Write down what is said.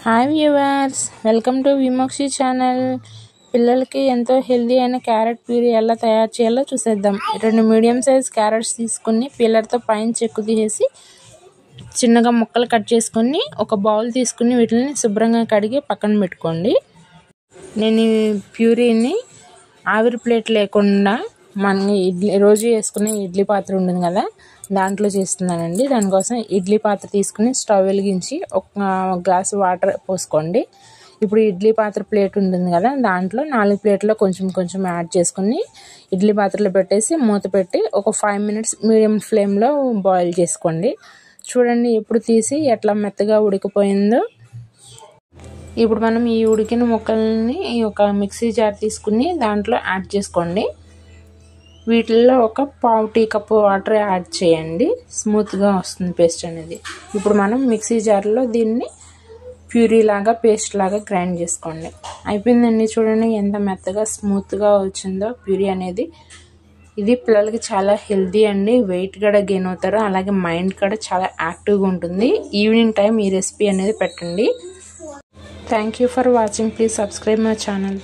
Hi viewers, welcome to Vimokshi channel. పిల్లలకి ఎంతో healthy అయిన క్యారెట్ ప్యూరీ ఎలా తయారు చేయాలో చూసేద్దాం. 2 మీడియం సైజ్ క్యారెట్స్ తీసుకుని పీలర్తో పైన చెక్కు తీసేసి చిన్నగా ముక్కలు కట్ చేసుకుని ఒక బౌల్ తీసుకుని వీటిని శుభ్రంగా కడిగి పక్కన పెట్టుకోండి. నేను ఈ ప్యూరీని ఆవిరి ప్లేట్ లేకుండా మన రోజు వేసుకునే ఇడ్లీ పాత్ర ఉంటుంది కదా, దాంట్లో చేస్తున్నానండి. దానికోసం ఇడ్లీ పాత్ర తీసుకుని స్టవ్ వెలిగించి ఒక గ్లాసు వాటర్ పోసుకోండి. ఇప్పుడు ఇడ్లీ పాత్ర ప్లేట్ ఉంటుంది కదా, దాంట్లో 4 ప్లేట్లో కొంచెం కొంచెం యాడ్ చేసుకుని ఇడ్లీ పాత్రలో పెట్టేసి మూత పెట్టి ఒక 5 మినిట్స్ మీడియం ఫ్లేమ్లో బాయిల్ చేసుకోండి. చూడండి ఇప్పుడు తీసి ఎట్లా మెత్తగా ఉడికిపోయిందో. ఇప్పుడు మనం ఈ ఉడికిన ముక్కల్ని ఒక మిక్సీ జార్ తీసుకుని దాంట్లో యాడ్ చేసుకోండి. వీటిల్లో ఒక పావు టీ కప్పు వాటర్ యాడ్ చేయండి, స్మూత్గా వస్తుంది పేస్ట్ అనేది. ఇప్పుడు మనం మిక్సీ జార్లో దీన్ని ప్యూరీ లాగా పేస్ట్ లాగా గ్రైండ్ చేసుకోండి. అయిపోయిందండి, చూడండి ఎంత మెత్తగా స్మూత్గా వచ్చిందో ప్యూరీ అనేది. ఇది పిల్లలకి చాలా హెల్తీ అండి, వెయిట్ కూడా గెయిన్ అవుతారు, అలాగే మైండ్ కూడా చాలా యాక్టివ్గా ఉంటుంది. ఈవినింగ్ టైం ఈ రెసిపీ అనేది పెట్టండి. Thank you for watching. Please subscribe my channel.